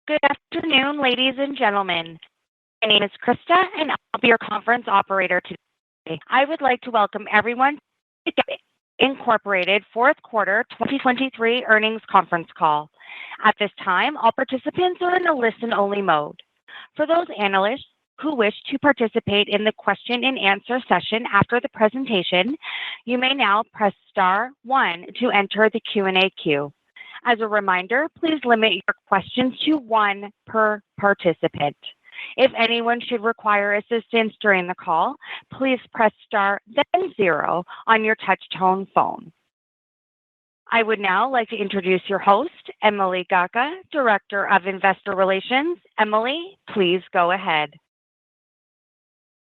Good afternoon, ladies and gentlemen. My name is Krista, and I'll be your conference operator today. I would like to welcome everyone to Gap Incorporated Fourth Quarter 2023 Earnings Conference Call. At this time, all participants are in a listen-only mode. For those analysts who wish to participate in the question and answer session after the presentation, you may now press star one to enter the Q&A queue. As a reminder, please limit your questions to one per participant. If anyone should require assistance during the call, please press star, then zero on your touch-tone phone. I would now like to introduce your host, Emily Gacka, Director of Investor Relations. Emily, please go ahead.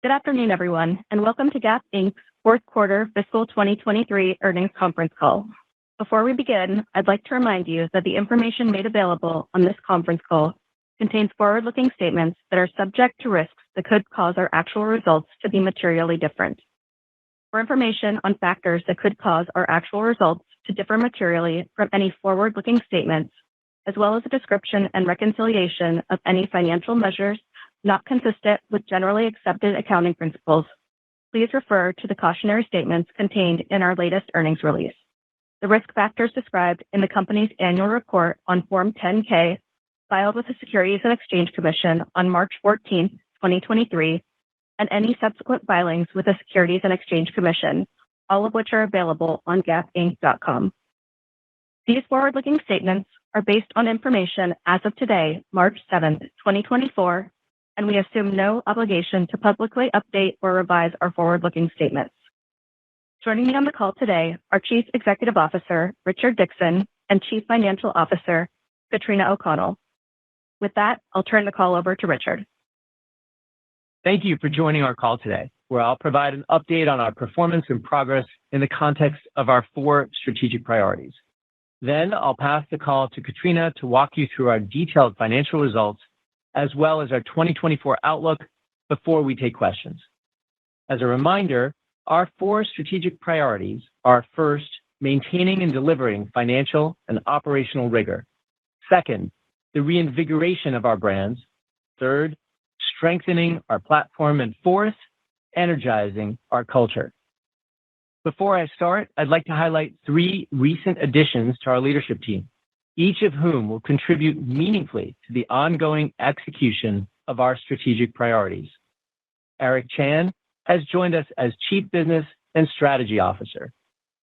Good afternoon, everyone, and welcome to Gap Inc.'s Fourth Quarter Fiscal 2023 Earnings Conference Call. Before we begin, I'd like to remind you that the information made available on this conference call contains forward-looking statements that are subject to risks that could cause our actual results to be materially different. For information on factors that could cause our actual results to differ materially from any forward-looking statements, as well as a description and reconciliation of any financial measures not consistent with generally accepted accounting principles, please refer to the cautionary statements contained in our latest earnings release, the risk factors described in the company's annual report on Form 10-K filed with the Securities and Exchange Commission on March 14, 2023, and any subsequent filings with the Securities and Exchange Commission, all of which are available on gapinc.com. These forward-looking statements are based on information as of today, March 7, 2024, and we assume no obligation to publicly update or revise our forward-looking statements. Joining me on the call today are Chief Executive Officer Richard Dickson and Chief Financial Officer Katrina O'Connell. With that, I'll turn the call over to Richard. Thank you for joining our call today, where I'll provide an update on our performance and progress in the context of our four strategic priorities. Then I'll pass the call to Katrina to walk you through our detailed financial results, as well as our 2024 outlook before we take questions. As a reminder, our four strategic priorities are: first, maintaining and delivering financial and operational rigor; second, the reinvigoration of our brands; third, strengthening our platform; and fourth, energizing our culture. Before I start, I'd like to highlight three recent additions to our leadership team, each of whom will contribute meaningfully to the ongoing execution of our strategic priorities. Eric Chan has joined us as Chief Business and Strategy Officer,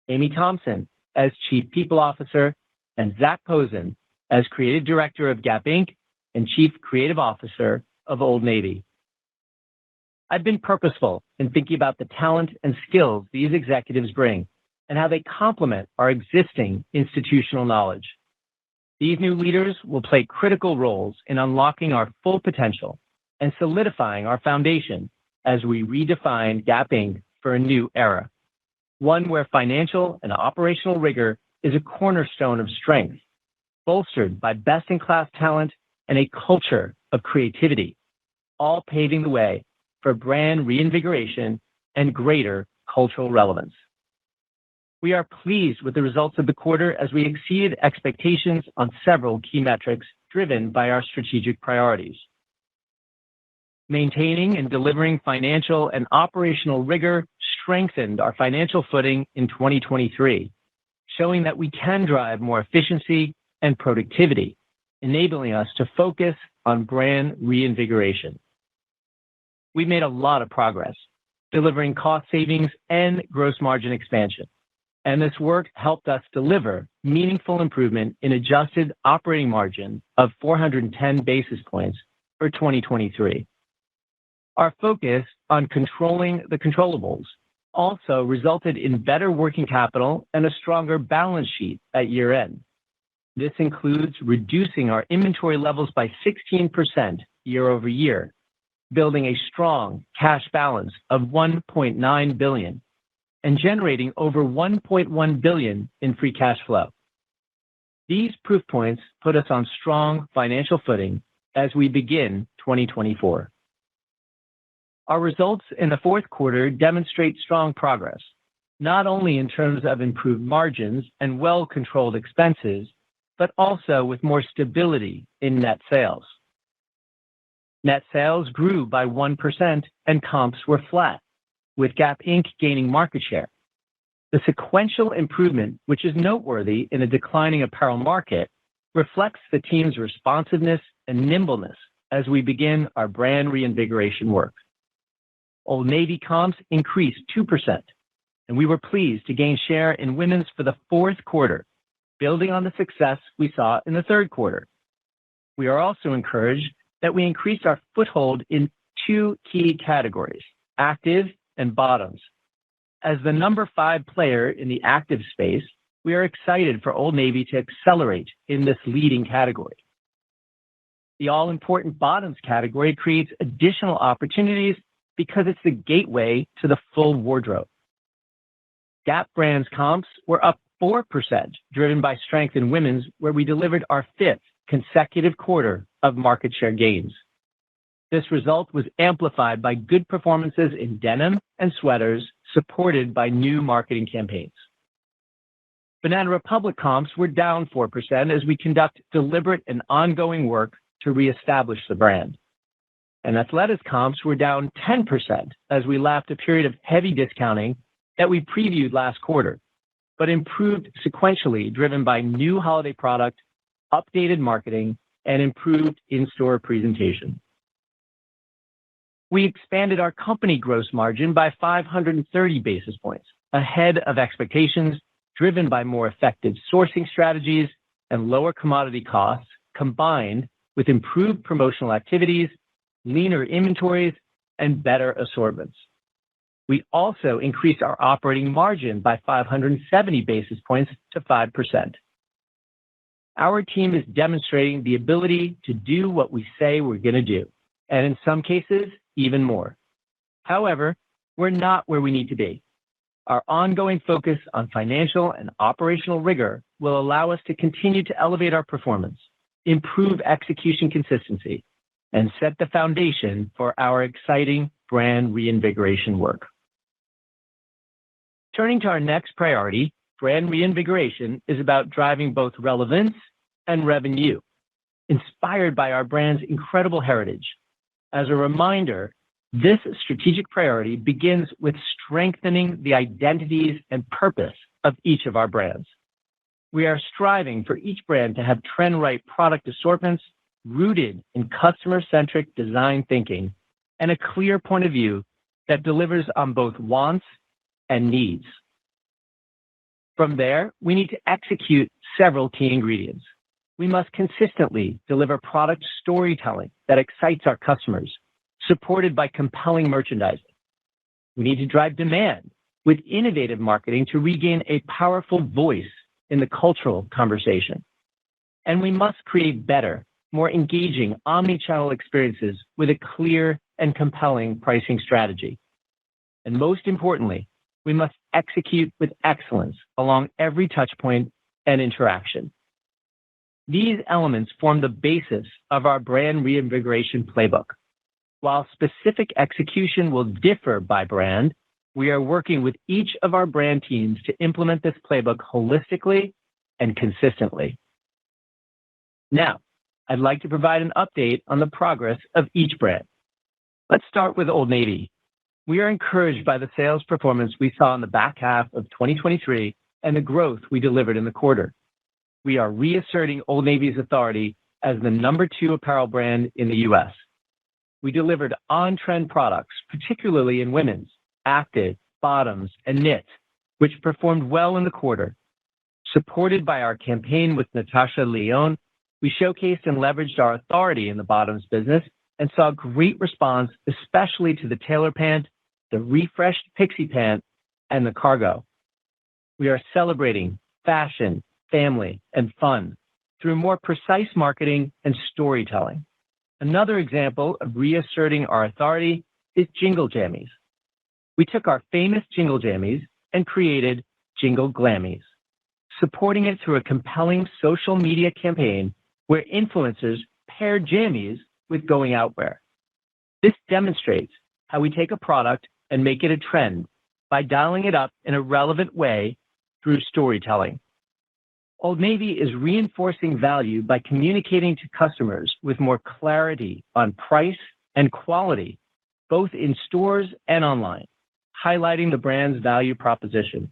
Amy Thompson as Chief People Officer, and Zach Posen as Creative Director of Gap Inc. and Chief Creative Officer of Old Navy. I've been purposeful in thinking about the talent and skills these executives bring and how they complement our existing institutional knowledge. These new leaders will play critical roles in unlocking our full potential and solidifying our foundation as we redefine Gap Inc. for a new era, one where financial and operational rigor is a cornerstone of strength, bolstered by best-in-class talent and a culture of creativity, all paving the way for brand reinvigoration and greater cultural relevance. We are pleased with the results of the quarter as we exceeded expectations on several key metrics driven by our strategic priorities. Maintaining and delivering financial and operational rigor strengthened our financial footing in 2023, showing that we can drive more efficiency and productivity, enabling us to focus on brand reinvigoration. We made a lot of progress, delivering cost savings and gross margin expansion, and this work helped us deliver meaningful improvement in adjusted operating margin of 410 basis points for 2023. Our focus on controlling the controllables also resulted in better working capital and a stronger balance sheet at year-end. This includes reducing our inventory levels by 16% year-over-year, building a strong cash balance of $1.9 billion, and generating over $1.1 billion in free cash flow. These proof points put us on strong financial footing as we begin 2024. Our results in the fourth quarter demonstrate strong progress, not only in terms of improved margins and well-controlled expenses, but also with more stability in net sales. Net sales grew by 1% and comps were flat, with Gap Inc. gaining market share. The sequential improvement, which is noteworthy in a declining apparel market, reflects the team's responsiveness and nimbleness as we begin our brand reinvigoration work. Old Navy comps increased 2%, and we were pleased to gain share in women's for the fourth quarter, building on the success we saw in the third quarter. We are also encouraged that we increased our foothold in two key categories, active and bottoms. As the number 5 player in the active space, we are excited for Old Navy to accelerate in this leading category. The all-important bottoms category creates additional opportunities because it's the gateway to the full wardrobe. Gap brand's comps were up 4%, driven by strength in women's, where we delivered our 5th consecutive quarter of market share gains. This result was amplified by good performances in denim and sweaters, supported by new marketing campaigns. Banana Republic comps were down 4% as we conduct deliberate and ongoing work to reestablish the brand. And Athleta's comps were down 10% as we lapped a period of heavy discounting that we previewed last quarter, but improved sequentially, driven by new holiday product, updated marketing, and improved in-store presentation. We expanded our company gross margin by 530 basis points, ahead of expectations, driven by more effective sourcing strategies and lower commodity costs, combined with improved promotional activities, leaner inventories, and better assortments. We also increased our operating margin by 570 basis points to 5%. Our team is demonstrating the ability to do what we say we're going to do, and in some cases, even more. However, we're not where we need to be. Our ongoing focus on financial and operational rigor will allow us to continue to elevate our performance, improve execution consistency, and set the foundation for our exciting brand reinvigoration work. Turning to our next priority, brand reinvigoration is about driving both relevance and revenue, inspired by our brand's incredible heritage. As a reminder, this strategic priority begins with strengthening the identities and purpose of each of our brands. We are striving for each brand to have trend-right product assortments rooted in customer-centric design thinking and a clear point of view that delivers on both wants and needs. From there, we need to execute several key ingredients. We must consistently deliver product storytelling that excites our customers, supported by compelling merchandising. We need to drive demand with innovative marketing to regain a powerful voice in the cultural conversation. And we must create better, more engaging omni-channel experiences with a clear and compelling pricing strategy. And most importantly, we must execute with excellence along every touchpoint and interaction. These elements form the basis of our brand reinvigoration playbook. While specific execution will differ by brand, we are working with each of our brand teams to implement this playbook holistically and consistently. Now, I'd like to provide an update on the progress of each brand. Let's start with Old Navy. We are encouraged by the sales performance we saw in the back half of 2023 and the growth we delivered in the quarter. We are reasserting Old Navy's authority as the number 2 apparel brand in the U.S. We delivered on-trend products, particularly in women's, active, bottoms, and knit, which performed well in the quarter. Supported by our campaign with Natasha Lyonne, we showcased and leveraged our authority in the bottoms business and saw great response, especially to the tailor pant, the refreshed pixie pant, and the cargo. We are celebrating fashion, family, and fun through more precise marketing and storytelling. Another example of reasserting our authority is Jingle Jammies. We took our famous Jingle Jammies and created Jingle Glammies, supporting it through a compelling social media campaign where influencers paired jammies with going out wear. This demonstrates how we take a product and make it a trend by dialing it up in a relevant way through storytelling. Old Navy is reinforcing value by communicating to customers with more clarity on price and quality, both in stores and online, highlighting the brand's value proposition.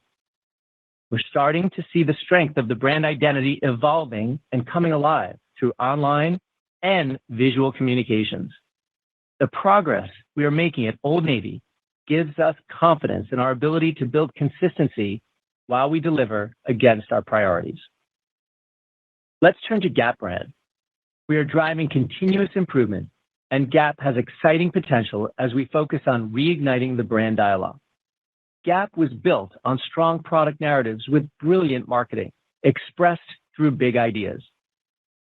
We're starting to see the strength of the brand identity evolving and coming alive through online and visual communications. The progress we are making at Old Navy gives us confidence in our ability to build consistency while we deliver against our priorities. Let's turn to Gap brand. We are driving continuous improvement, and Gap has exciting potential as we focus on reigniting the brand dialogue. Gap was built on strong product narratives with brilliant marketing, expressed through big ideas.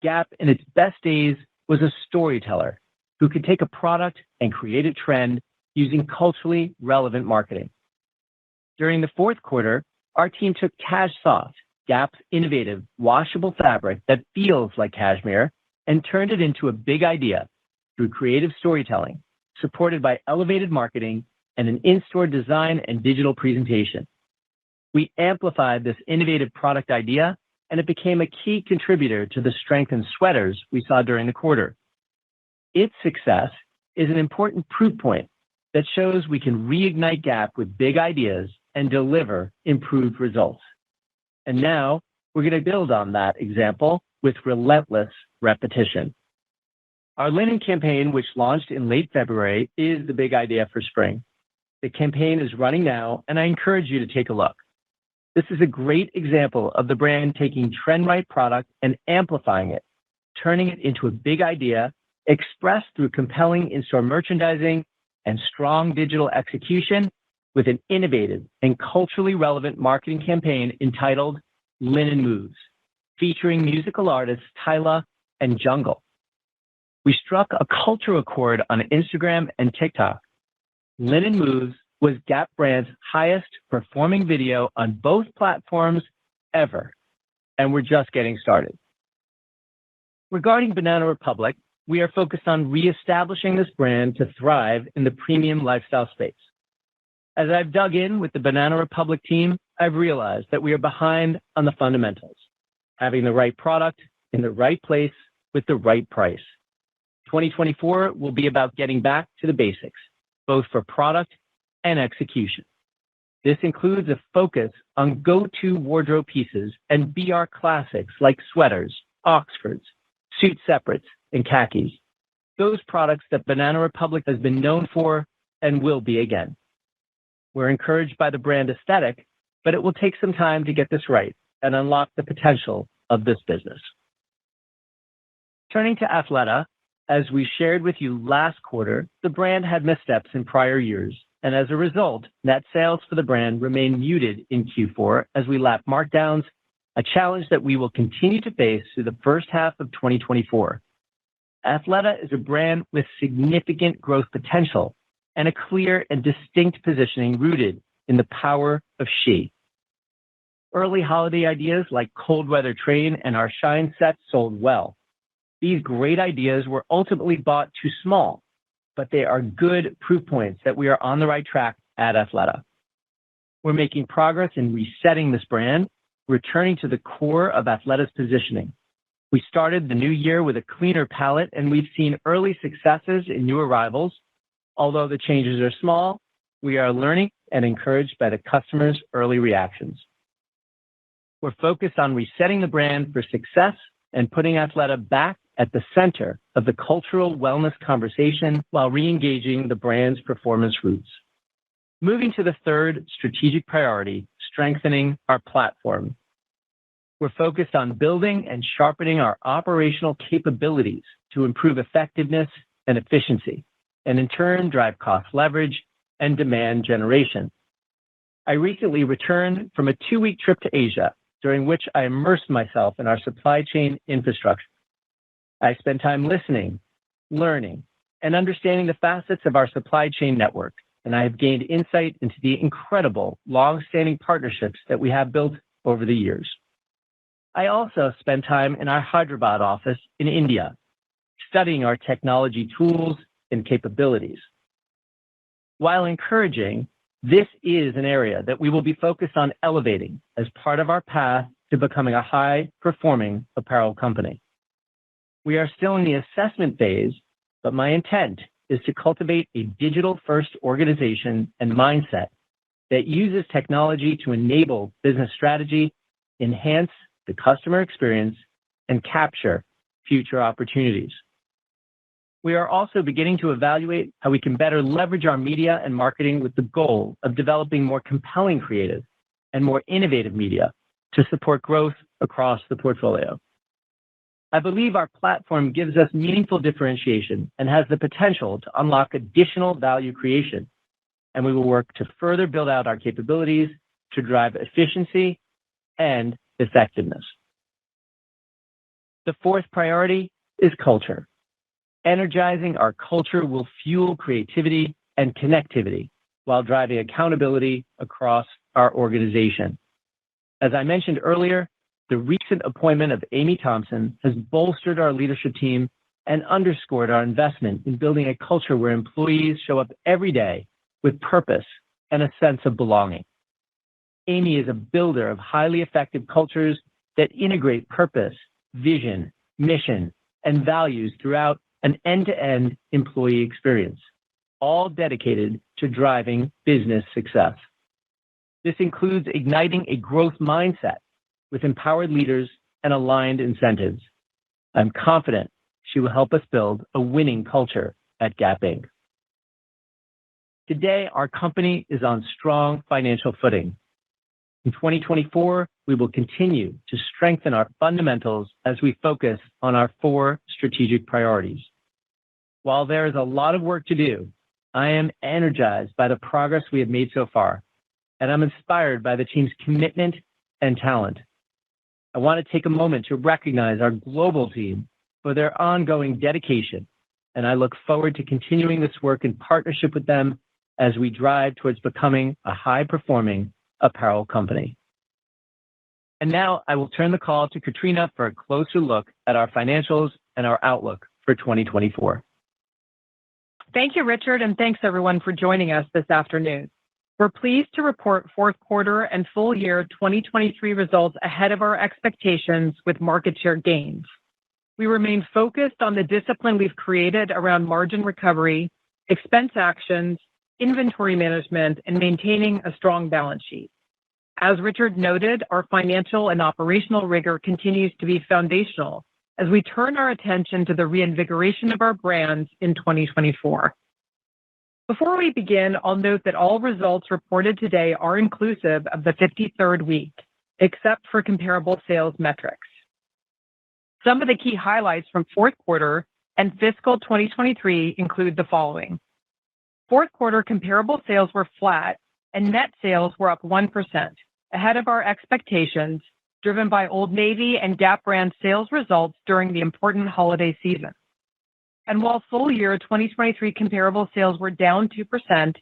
Gap, in its best days, was a storyteller who could take a product and create a trend using culturally relevant marketing. During the fourth quarter, our team took Cash Soft, Gap's innovative washable fabric that feels like cashmere, and turned it into a big idea through creative storytelling, supported by elevated marketing and an in-store design and digital presentation. We amplified this innovative product idea, and it became a key contributor to the strength in sweaters we saw during the quarter. Its success is an important proof point that shows we can reignite Gap with big ideas and deliver improved results. And now we're going to build on that example with relentless repetition. Our linen campaign, which launched in late February, is the big idea for spring. The campaign is running now, and I encourage you to take a look. This is a great example of the brand taking trend-right product and amplifying it, turning it into a big idea expressed through compelling in-store merchandising and strong digital execution with an innovative and culturally relevant marketing campaign entitled Linen Moves, featuring musical artists Tyla and Jungle. We struck a cultural chord on Instagram and TikTok. Linen Moves was Gap brand's highest performing video on both platforms ever, and we're just getting started. Regarding Banana Republic, we are focused on reestablishing this brand to thrive in the premium lifestyle space. As I've dug in with the Banana Republic team, I've realized that we are behind on the fundamentals, having the right product in the right place with the right price. 2024 will be about getting back to the basics, both for product and execution. This includes a focus on go-to wardrobe pieces and BR classics like sweaters, Oxfords, suit separates, and khakis. Those products that Banana Republic has been known for and will be again. We're encouraged by the brand aesthetic, but it will take some time to get this right and unlock the potential of this business. Turning to Athleta, as we shared with you last quarter, the brand had missteps in prior years, and as a result, net sales for the brand remain muted in Q4 as we lap markdowns, a challenge that we will continue to face through the first half of 2024. Athleta is a brand with significant growth potential and a clear and distinct positioning rooted in the power of she. Early holiday ideas like Cold Weather Train and our Shine set sold well. These great ideas were ultimately bought too small, but they are good proof points that we are on the right track at Athleta. We're making progress in resetting this brand, returning to the core of Athleta's positioning. We started the new year with a cleaner palette, and we've seen early successes in new arrivals. Although the changes are small, we are learning and encouraged by the customers' early reactions. We're focused on resetting the brand for success and putting Athleta back at the center of the cultural wellness conversation while re-engaging the brand's performance roots. Moving to the third strategic priority, strengthening our platform. We're focused on building and sharpening our operational capabilities to improve effectiveness and efficiency, and in turn drive cost leverage and demand generation. I recently returned from a 2-week trip to Asia, during which I immersed myself in our supply chain infrastructure. I spent time listening, learning, and understanding the facets of our supply chain network, and I have gained insight into the incredible long-standing partnerships that we have built over the years. I also spent time in our Hyderabad office in India, studying our technology tools and capabilities. While encouraging, this is an area that we will be focused on elevating as part of our path to becoming a high-performing apparel company. We are still in the assessment phase, but my intent is to cultivate a digital-first organization and mindset that uses technology to enable business strategy, enhance the customer experience, and capture future opportunities. We are also beginning to evaluate how we can better leverage our media and marketing with the goal of developing more compelling creative and more innovative media to support growth across the portfolio. I believe our platform gives us meaningful differentiation and has the potential to unlock additional value creation, and we will work to further build out our capabilities to drive efficiency and effectiveness. The fourth priority is culture. Energizing our culture will fuel creativity and connectivity while driving accountability across our organization. As I mentioned earlier, the recent appointment of Amy Thompson has bolstered our leadership team and underscored our investment in building a culture where employees show up every day with purpose and a sense of belonging. Amy is a builder of highly effective cultures that integrate purpose, vision, mission, and values throughout an end-to-end employee experience, all dedicated to driving business success. This includes igniting a growth mindset with empowered leaders and aligned incentives. I'm confident she will help us build a winning culture at Gap Inc. Today, our company is on strong financial footing. In 2024, we will continue to strengthen our fundamentals as we focus on our four strategic priorities. While there is a lot of work to do, I am energized by the progress we have made so far, and I'm inspired by the team's commitment and talent. I want to take a moment to recognize our global team for their ongoing dedication, and I look forward to continuing this work in partnership with them as we drive towards becoming a high-performing apparel company. And now I will turn the call to Katrina for a closer look at our financials and our outlook for 2024. Thank you, Richard, and thanks everyone for joining us this afternoon. We're pleased to report fourth quarter and full year 2023 results ahead of our expectations with market share gains. We remain focused on the discipline we've created around margin recovery, expense actions, inventory management, and maintaining a strong balance sheet. As Richard noted, our financial and operational rigor continues to be foundational as we turn our attention to the reinvigoration of our brands in 2024. Before we begin, I'll note that all results reported today are inclusive of the 53rd week, except for comparable sales metrics. Some of the key highlights from fourth quarter and fiscal 2023 include the following. Fourth quarter comparable sales were flat and net sales were up 1%, ahead of our expectations, driven by Old Navy and Gap brand sales results during the important holiday season. And while full year 2023 comparable sales were down 2%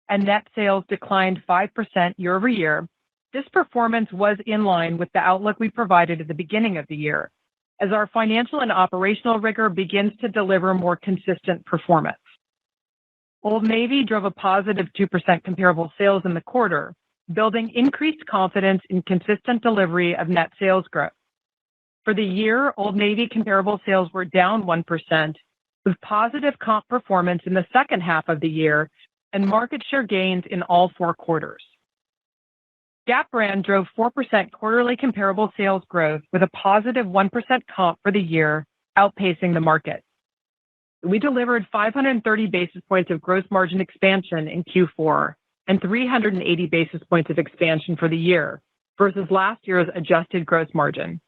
and net sales declined 5% year over year, this performance was in line with the outlook we provided at the beginning of the year, as our financial and operational rigor begins to deliver more consistent performance. Old Navy drove a positive 2% comparable sales in the quarter, building increased confidence in consistent delivery of net sales growth. For the year, Old Navy comparable sales were down 1%, with positive comp performance in the second half of the year and market share gains in all four quarters. Gap brand drove 4% quarterly comparable sales growth with a positive 1% comp for the year, outpacing the market. We delivered 530 basis points of gross margin expansion in Q4 and 380 basis points of expansion for the year versus last year's adjusted gross margin,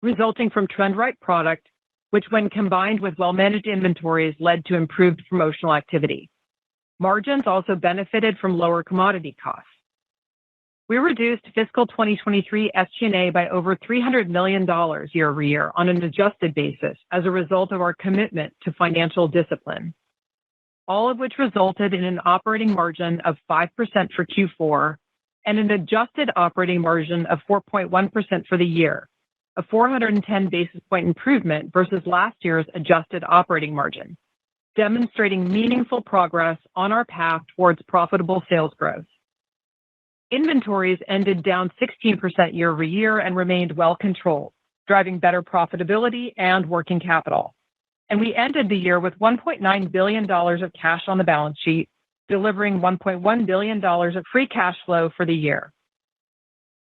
resulting from trend-right product, which when combined with well-managed inventories led to improved promotional activity. Margins also benefited from lower commodity costs. We reduced fiscal 2023 SG&A by over $300 million year over year on an adjusted basis as a result of our commitment to financial discipline, all of which resulted in an operating margin of 5% for Q4 and an adjusted operating margin of 4.1% for the year, a 410 basis point improvement versus last year's adjusted operating margin, demonstrating meaningful progress on our path towards profitable sales growth. Inventories ended down 16% year over year and remained well controlled, driving better profitability and working capital. And we ended the year with $1.9 billion of cash on the balance sheet, delivering $1.1 billion of free cash flow for the year.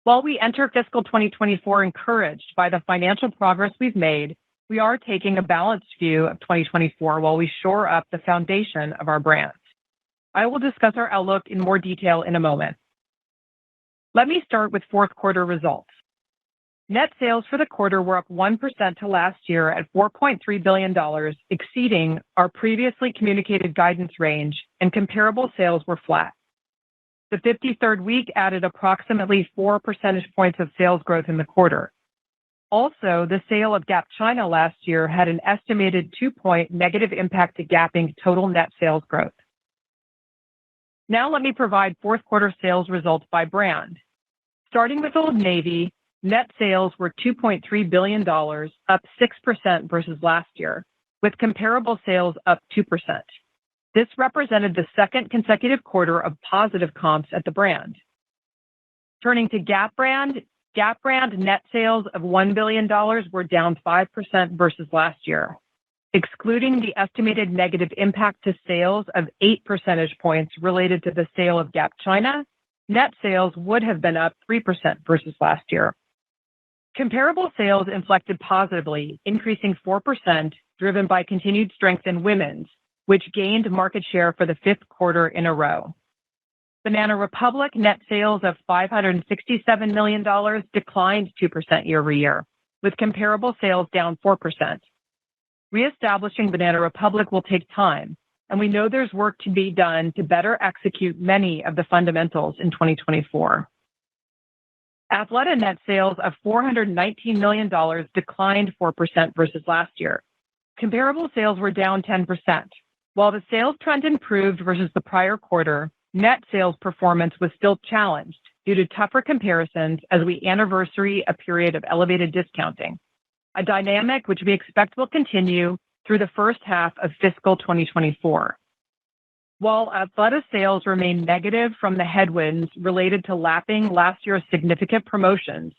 While we enter fiscal 2024 encouraged by the financial progress we've made, we are taking a balanced view of 2024 while we shore up the foundation of our brands. I will discuss our outlook in more detail in a moment. Let me start with fourth quarter results. Net sales for the quarter were up 1% to last year at $4.3 billion, exceeding our previously communicated guidance range, and comparable sales were flat. The 53rd week added approximately 4 percentage points of sales growth in the quarter. Also, the sale of Gap China last year had an estimated 2-point negative impact to Gap Inc. total net sales growth. Now let me provide fourth quarter sales results by brand. Starting with Old Navy, net sales were $2.3 billion, up 6% versus last year, with comparable sales up 2%. This represented the second consecutive quarter of positive comps at the brand. Turning to Gap brand net sales of $1 billion were down 5% versus last year. Excluding the estimated negative impact to sales of 8 percentage points related to the sale of Gap China, net sales would have been up 3% versus last year. Comparable sales inflected positively, increasing 4%, driven by continued strength in women's, which gained market share for the fifth quarter in a row. Banana Republic net sales of $567 million declined 2% year over year, with comparable sales down 4%. Reestablishing Banana Republic will take time, and we know there's work to be done to better execute many of the fundamentals in 2024. Athleta net sales of $419 million declined 4% versus last year. Comparable sales were down 10%. While the sales trend improved versus the prior quarter, net sales performance was still challenged due to tougher comparisons as we anniversary a period of elevated discounting, a dynamic which we expect will continue through the first half of fiscal 2024. While Athleta sales remain negative from the headwinds related to lapping last year's significant promotions,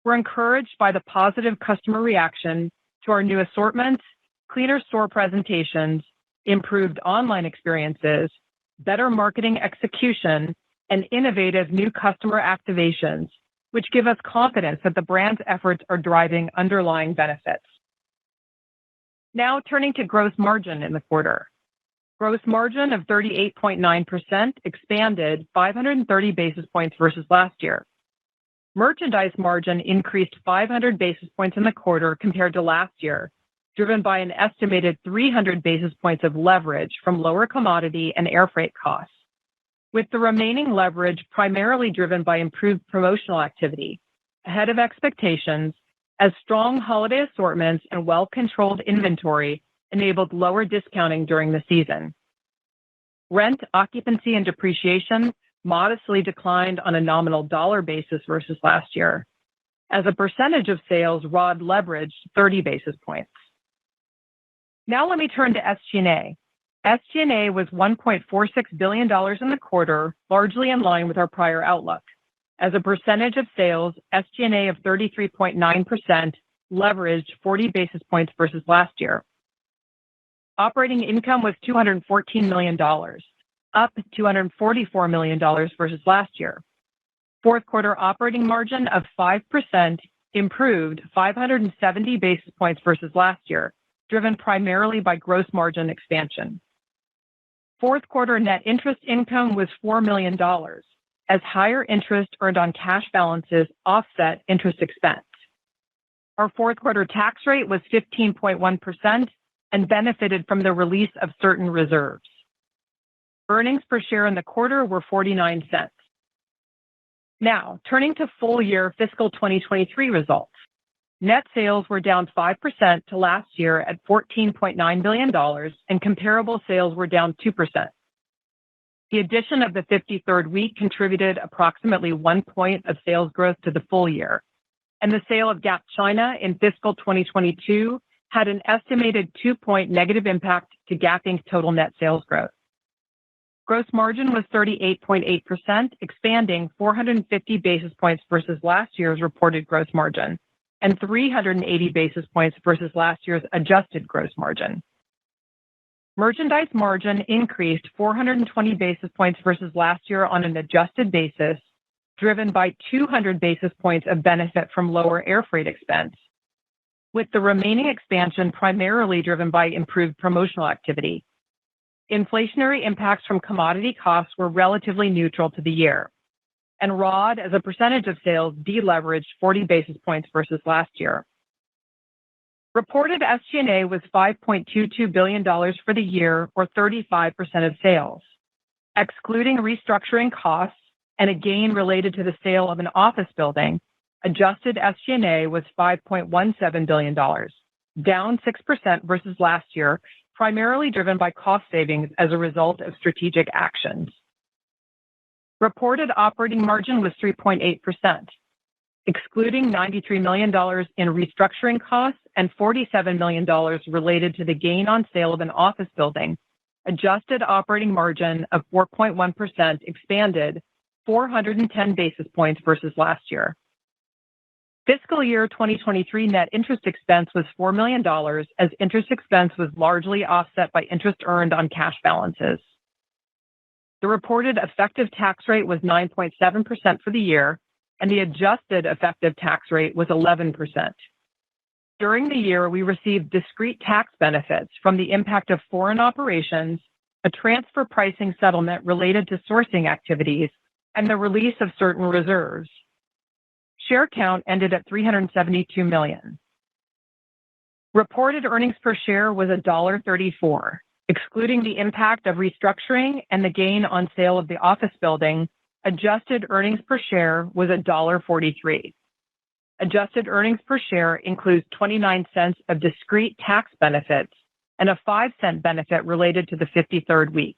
we're encouraged by the positive customer reaction to our new assortments, cleaner store presentations, improved online experiences, better marketing execution, and innovative new customer activations, which give us confidence that the brand's efforts are driving underlying benefits. Now turning to gross margin in the quarter. Gross margin of 38.9% expanded 530 basis points versus last year. Merchandise margin increased 500 basis points in the quarter compared to last year, driven by an estimated 300 basis points of leverage from lower commodity and air freight costs, with the remaining leverage primarily driven by improved promotional activity, ahead of expectations, as strong holiday assortments and well-controlled inventory enabled lower discounting during the season. Rent, occupancy, and depreciation modestly declined on a nominal dollar basis versus last year. As a percentage of sales, ROD leveraged 30 basis points. Now let me turn to SG&A. SG&A was $1.46 billion in the quarter, largely in line with our prior outlook. As a percentage of sales, SG&A of 33.9% leveraged 40 basis points versus last year. Operating income was $214 million, up $244 million versus last year. Fourth quarter operating margin of 5% improved 570 basis points versus last year, driven primarily by gross margin expansion. Fourth quarter net interest income was $4 million, as higher interest earned on cash balances offset interest expense. Our fourth quarter tax rate was 15.1% and benefited from the release of certain reserves. Earnings per share in the quarter were 49 cents. Now, turning to full year fiscal 2023 results. Net sales were down 5% to last year at $14.9 billion, and comparable sales were down 2%. The addition of the 53rd week contributed approximately 1 point of sales growth to the full year, and the sale of Gap China in fiscal 2022 had an estimated 2-point negative impact to Gap Inc. total net sales growth. Gross margin was 38.8%, expanding 450 basis points versus last year's reported gross margin, and 380 basis points versus last year's adjusted gross margin. Merchandise margin increased 420 basis points versus last year on an adjusted basis, driven by 200 basis points of benefit from lower air freight expense, with the remaining expansion primarily driven by improved promotional activity. Inflationary impacts from commodity costs were relatively neutral to the year, and ROD as a percentage of sales deleveraged 40 basis points versus last year. Reported SG&A was $5.22 billion for the year, or 35% of sales. Excluding restructuring costs and a gain related to the sale of an office building, adjusted SG&A was $5.17 billion, down 6% versus last year, primarily driven by cost savings as a result of strategic actions. Reported operating margin was 3.8%. Excluding $93 million in restructuring costs and $47 million related to the gain on sale of an office building, adjusted operating margin of 4.1% expanded 410 basis points versus last year. Fiscal year 2023 net interest expense was $4 million, as interest expense was largely offset by interest earned on cash balances. The reported effective tax rate was 9.7% for the year, and the adjusted effective tax rate was 11%. During the year, we received discrete tax benefits from the impact of foreign operations, a transfer pricing settlement related to sourcing activities, and the release of certain reserves. Share count ended at 372 million. Reported earnings per share was $1.34. Excluding the impact of restructuring and the gain on sale of the office building, adjusted earnings per share was $1.43. Adjusted earnings per share includes 29 cents of discrete tax benefits and a 5-cent benefit related to the 53rd week.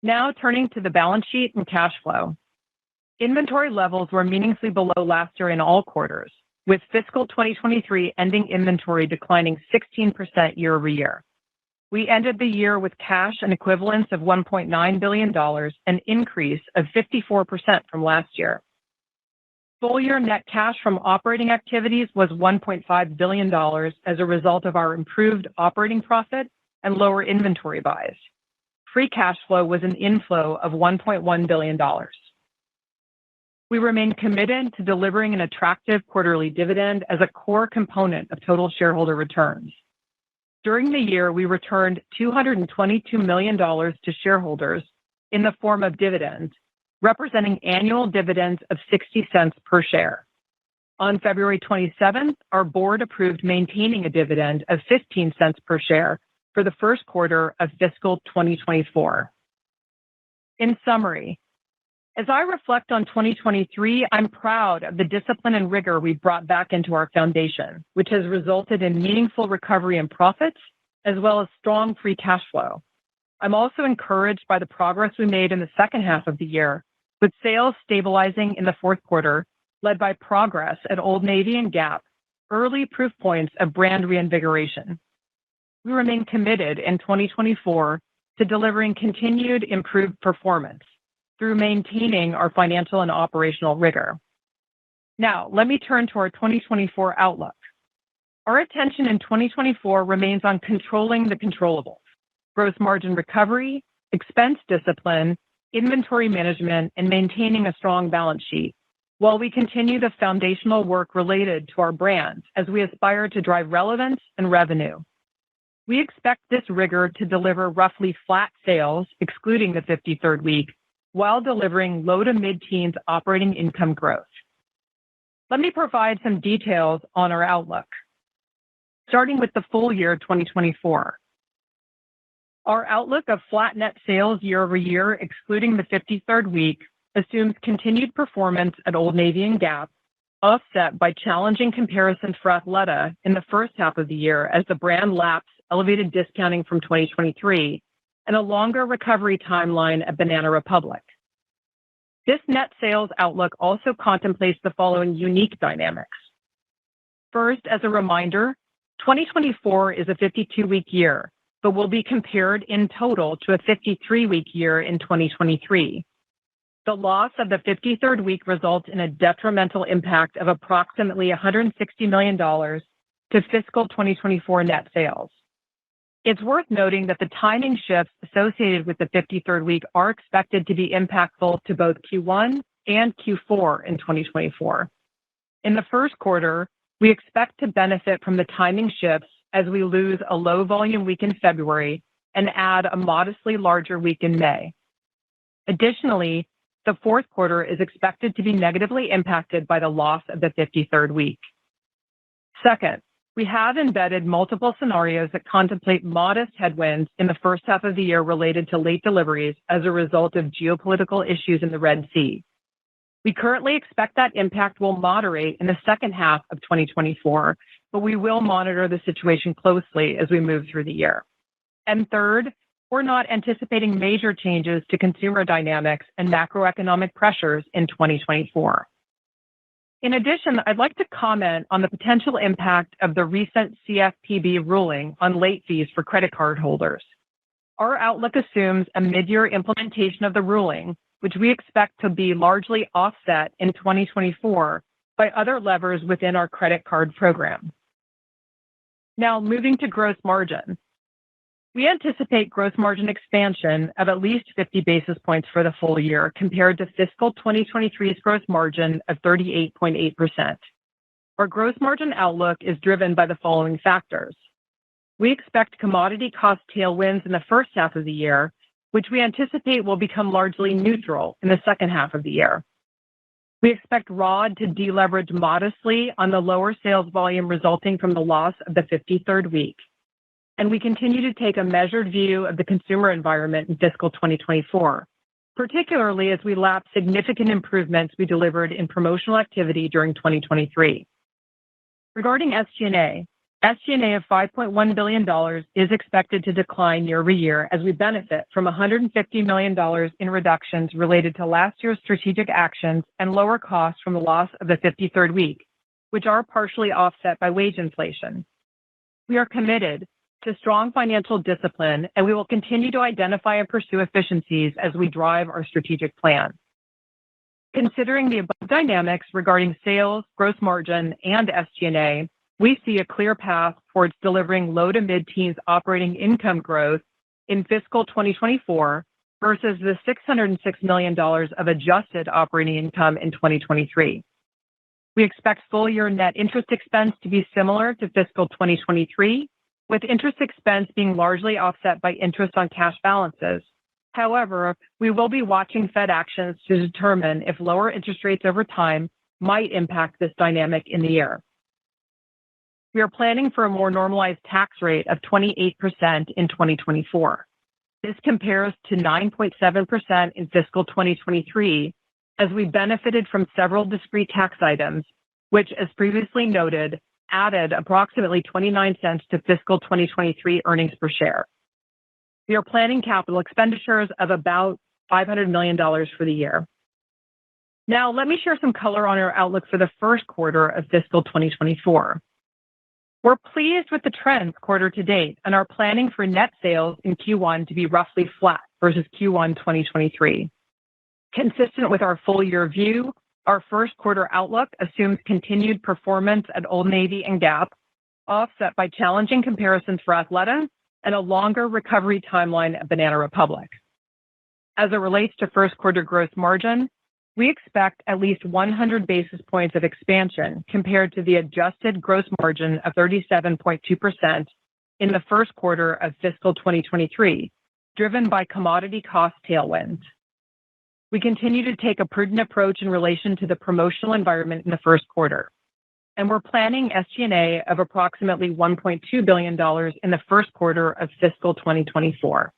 Now turning to the balance sheet and cash flow. Inventory levels were meaningfully below last year in all quarters, with fiscal 2023 ending inventory declining 16% year over year. We ended the year with cash and equivalents of $1.9 billion, an increase of 54% from last year. Full-year net cash from operating activities was $1.5 billion as a result of our improved operating profit and lower inventory buys. Free cash flow was an inflow of $1.1 billion. We remain committed to delivering an attractive quarterly dividend as a core component of total shareholder returns. During the year, we returned $222 million to shareholders in the form of dividends, representing annual dividends of 60 cents per share. On February 27th, our board approved maintaining a dividend of 15 cents per share for the first quarter of fiscal 2024. In summary, as I reflect on 2023, I'm proud of the discipline and rigor we've brought back into our foundation, which has resulted in meaningful recovery in profits as well as strong free cash flow. I'm also encouraged by the progress we made in the second half of the year, with sales stabilizing in the fourth quarter, led by progress at Old Navy and Gap, early proof points of brand reinvigoration. We remain committed in 2024 to delivering continued improved performance through maintaining our financial and operational rigor. Now, let me turn to our 2024 outlook. Our attention in 2024 remains on controlling the controllables: gross margin recovery, expense discipline, inventory management, and maintaining a strong balance sheet, while we continue the foundational work related to our brands as we aspire to drive relevance and revenue. We expect this rigor to deliver roughly flat sales, excluding the 53rd week, while delivering low to mid-teens operating income growth. Let me provide some details on our outlook. Starting with the full year 2024. Our outlook of flat net sales year over year, excluding the 53rd week, assumes continued performance at Old Navy and Gap, offset by challenging comparisons for Athleta in the first half of the year as the brand laps elevated discounting from 2023 and a longer recovery timeline at Banana Republic. This net sales outlook also contemplates the following unique dynamics. First, as a reminder, 2024 is a 52-week year, but will be compared in total to a 53-week year in 2023. The loss of the 53rd week results in a detrimental impact of approximately $160 million to fiscal 2024 net sales. It's worth noting that the timing shifts associated with the 53rd week are expected to be impactful to both Q1 and Q4 in 2024. In the first quarter, we expect to benefit from the timing shifts as we lose a low-volume week in February and add a modestly larger week in May. Additionally, the fourth quarter is expected to be negatively impacted by the loss of the 53rd week. Second, we have embedded multiple scenarios that contemplate modest headwinds in the first half of the year related to late deliveries as a result of geopolitical issues in the Red Sea. We currently expect that impact will moderate in the second half of 2024, but we will monitor the situation closely as we move through the year. And third, we're not anticipating major changes to consumer dynamics and macroeconomic pressures in 2024. In addition, I'd like to comment on the potential impact of the recent CFPB ruling on late fees for credit card holders. Our outlook assumes a mid-year implementation of the ruling, which we expect to be largely offset in 2024 by other levers within our credit card program. Now, moving to gross margin. We anticipate gross margin expansion of at least 50 basis points for the full year compared to fiscal 2023's gross margin of 38.8%. Our gross margin outlook is driven by the following factors. We expect commodity cost tailwinds in the first half of the year, which we anticipate will become largely neutral in the second half of the year. We expect ROD to deleverage modestly on the lower sales volume resulting from the loss of the 53rd week. And we continue to take a measured view of the consumer environment in fiscal 2024, particularly as we lap significant improvements we delivered in promotional activity during 2023. Regarding SG&A of $5.1 billion is expected to decline year over year as we benefit from $150 million in reductions related to last year's strategic actions and lower costs from the loss of the 53rd week, which are partially offset by wage inflation. We are committed to strong financial discipline, and we will continue to identify and pursue efficiencies as we drive our strategic plan. Considering the above dynamics regarding sales, gross margin, and SG&A, we see a clear path towards delivering low to mid-teens operating income growth in fiscal 2024 versus the $606 million of adjusted operating income in 2023. We expect full-year net interest expense to be similar to fiscal 2023, with interest expense being largely offset by interest on cash balances. However, we will be watching Fed actions to determine if lower interest rates over time might impact this dynamic in the year. We are planning for a more normalized tax rate of 28% in 2024. This compares to 9.7% in fiscal 2023, as we benefited from several discrete tax items, which, as previously noted, added approximately 29 cents to fiscal 2023 earnings per share. We are planning capital expenditures of about $500 million for the year. Now, let me share some color on our outlook for the first quarter of fiscal 2024. We're pleased with the trends quarter to date and are planning for net sales in Q1 to be roughly flat versus Q1 2023. Consistent with our full-year view, our first quarter outlook assumes continued performance at Old Navy and Gap, offset by challenging comparisons for Athleta and a longer recovery timeline at Banana Republic. As it relates to first quarter gross margin, we expect at least 100 basis points of expansion compared to the adjusted gross margin of 37.2% in the first quarter of fiscal 2023, driven by commodity cost tailwinds. We continue to take a prudent approach in relation to the promotional environment in the first quarter, and we're planning SG&A of approximately $1.2 billion in the first quarter of fiscal 2024.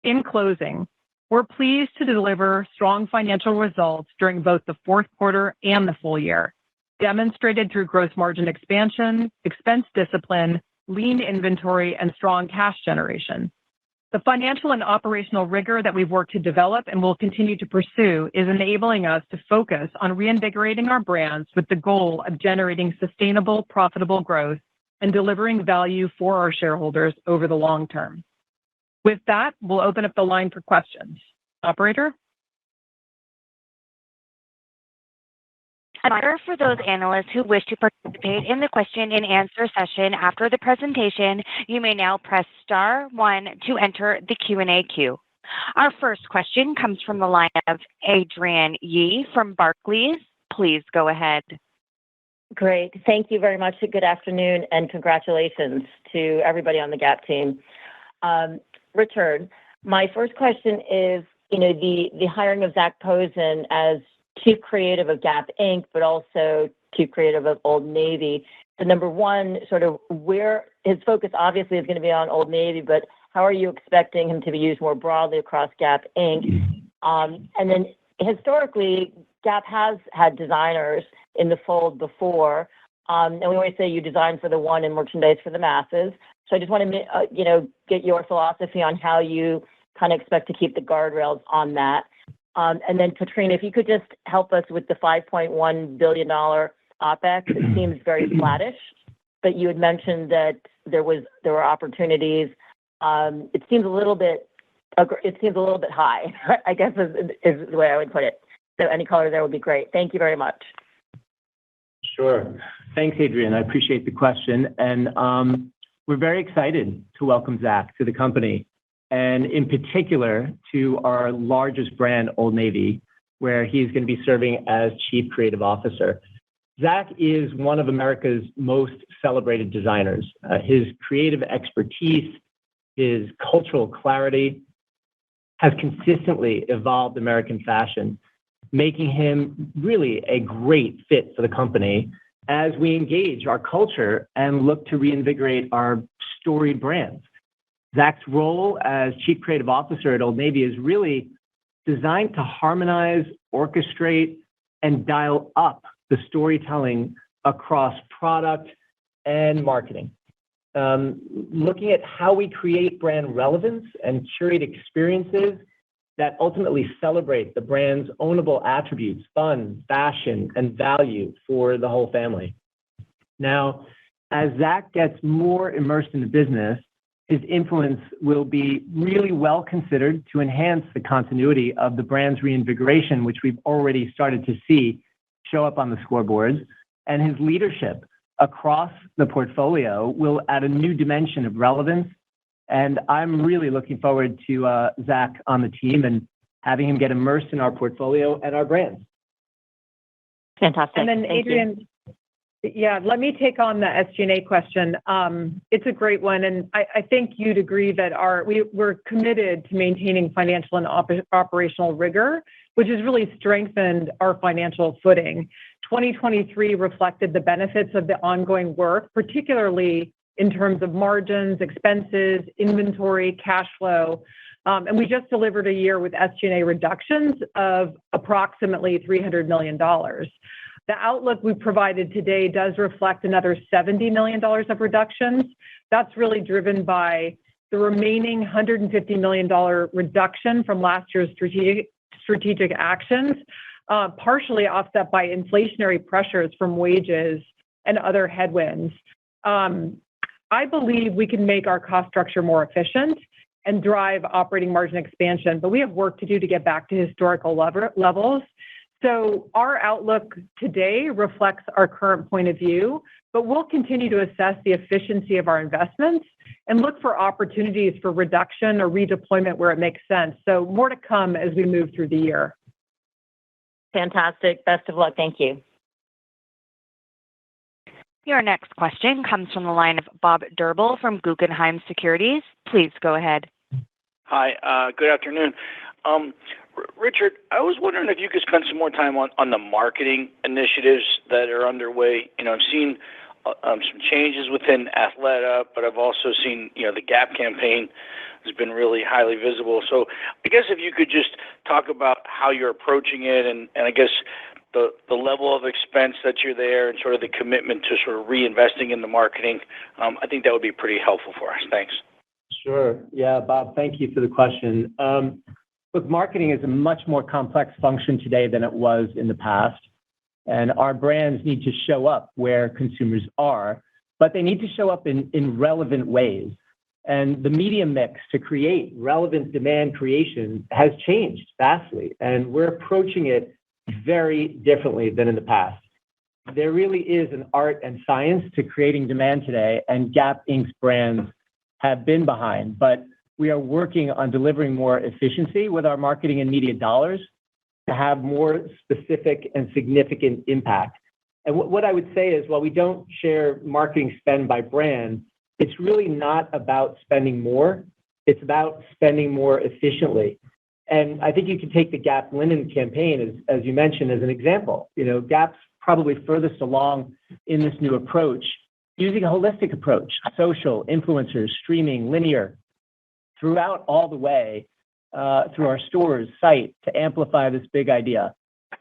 In closing, we're pleased to deliver strong financial results during both the fourth quarter and the full year, demonstrated through gross margin expansion, expense discipline, lean inventory, and strong cash generation. The financial and operational rigor that we've worked to develop and will continue to pursue is enabling us to focus on reinvigorating our brands with the goal of generating sustainable, profitable growth and delivering value for our shareholders over the long term. With that, we'll open up the line for questions. Operator? Reminder for those analysts who wish to participate in the question and answer session after the presentation, you may now press star 1 to enter the Q&A queue. Our first question comes from the line of Adrienne Yih from Barclays. Please go ahead. Great. Thank you very much. Good afternoon and congratulations to everybody on the Gap team. Richard, my first question is, the hiring of Zac Posen as Chief Creative of Gap Inc., but also Chief Creative of Old Navy. So number one, sort of where his focus obviously is going to be on Old Navy, but how are you expecting him to be used more broadly across Gap Inc.? And then historically, Gap has had designers in the fold before, and we always say you design for the one and merchandise for the masses. So I just want to, get your philosophy on how you kind of expect to keep the guardrails on that. And then, Katrina, if you could just help us with the $5.1 billion OpEx. It seems very flattish, but you had mentioned that there were opportunities. It seems a little bit high, I guess is the way I would put it. So any color there would be great. Thank you very much. Sure. Thanks, Adrienne. I appreciate the question. And we're very excited to welcome Zac to the company, and in particular to our largest brand, Old Navy, where he's going to be serving as Chief Creative Officer. Zac is one of America's most celebrated designers. His creative expertise, his cultural clarity has consistently evolved American fashion, making him really a great fit for the company as we engage our culture and look to reinvigorate our storied brands. Zac's role as Chief Creative Officer at Old Navy is really designed to harmonize, orchestrate, and dial up the storytelling across product and marketing. Looking at how we create brand relevance and curate experiences that ultimately celebrate the brand's ownable attributes, fun, fashion, and value for the whole family. Now, as Zac gets more immersed in the business, his influence will be really well considered to enhance the continuity of the brand's reinvigoration, which we've already started to see show up on the scoreboards, and his leadership across the portfolio will add a new dimension of relevance. And I'm really looking forward to Zac on the team and having him get immersed in our portfolio and our brands. Fantastic. And then, Adrienne, let me take on the SG&A question. It's a great one, and I think you'd agree that we're committed to maintaining financial and operational rigor, which has really strengthened our financial footing. 2023 reflected the benefits of the ongoing work, particularly in terms of margins, expenses, inventory, cash flow. And we just delivered a year with SG&A reductions of approximately $300 million. The outlook we provided today does reflect another $70 million of reductions. That's really driven by the remaining $150 million reduction from last year's strategic actions, partially offset by inflationary pressures from wages and other headwinds. I believe we can make our cost structure more efficient and drive operating margin expansion, but we have work to do to get back to historical levels. So our outlook today reflects our current point of view, but we'll continue to assess the efficiency of our investments and look for opportunities for reduction or redeployment where it makes sense. So more to come as we move through the year. Fantastic. Best of luck. Thank you. Your next question comes from the line of Bob Drbul from Guggenheim Securities. Please go ahead. Hi, good afternoon. Richard, I was wondering if you could spend some more time on the marketing initiatives that are underway. I've seen some changes within Athleta, but I've also seen, the Gap campaign has been really highly visible. So I guess if you could just talk about how you're approaching it and I guess the level of expense that you're there and sort of the commitment to sort of reinvesting in the marketing, I think that would be pretty helpful for us. Thanks. Sure. Yeah, Bob, thank you for the question. Look, marketing is a much more complex function today than it was in the past, and our brands need to show up where consumers are. but they need to show up in relevant ways. And the media mix to create relevant demand creation has changed vastly, and we're approaching it very differently than in the past. There really is an art and science to creating demand today, and Gap Inc.'s brands have been behind, but we are working on delivering more efficiency with our marketing and media dollars to have more specific and significant impact. And what I would say is, while we don't share marketing spend by brand, it's really not about spending more, it's about spending more efficiently. And I think you can take the Gap Linen campaign, as you mentioned, as an example. You know, Gap's probably furthest along in this new approach, using a holistic approach, social, influencers, streaming, linear, throughout all the way through our stores, site, to amplify this big idea.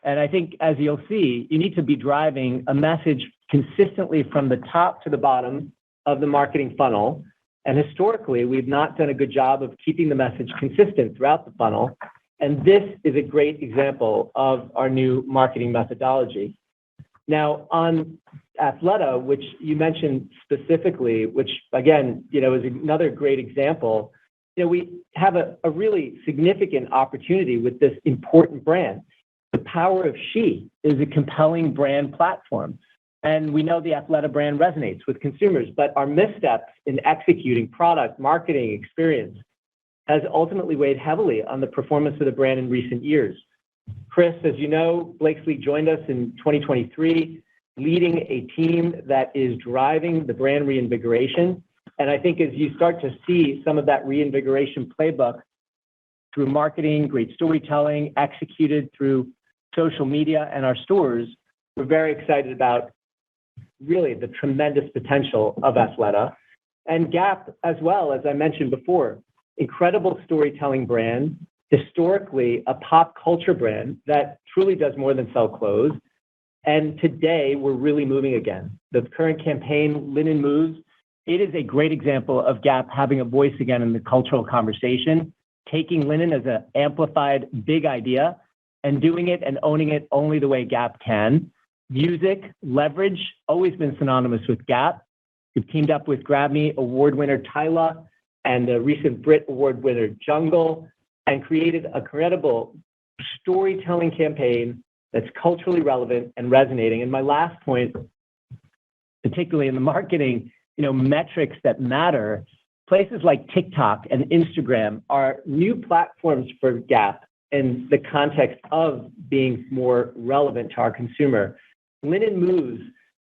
And I think, as you'll see, you need to be driving a message consistently from the top to the bottom of the marketing funnel. And historically, we've not done a good job of keeping the message consistent throughout the funnel. And this is a great example of our new marketing methodology. Now, on Athleta, which you mentioned specifically, which again, is another great example, we have a really significant opportunity with this important brand. The power of she is a compelling brand platform. And we know the Athleta brand resonates with consumers, but our missteps in executing product, marketing, experience has ultimately weighed heavily on the performance of the brand in recent years. Chris, as you know, Blakesley joined us in 2023, leading a team that is driving the brand reinvigoration. And I think as you start to see some of that reinvigoration playbook through marketing, great storytelling, executed through social media and our stores, we're very excited about really the tremendous potential of Athleta. And Gap as well, as I mentioned before, incredible storytelling brand, historically a pop culture brand that truly does more than sell clothes. And today we're really moving again. The current campaign, Linen Moves, it is a great example of Gap having a voice again in the cultural conversation, taking linen as an amplified big idea and doing it and owning it only the way Gap can. Music, leverage, always been synonymous with Gap. We've teamed up with Grammy Award winner Tyla and the recent Brit Award winner Jungle and created a credible storytelling campaign that's culturally relevant and resonating. And my last point, particularly in the marketing, metrics that matter, places like TikTok and Instagram are new platforms for Gap in the context of being more relevant to our consumer. Linen Moves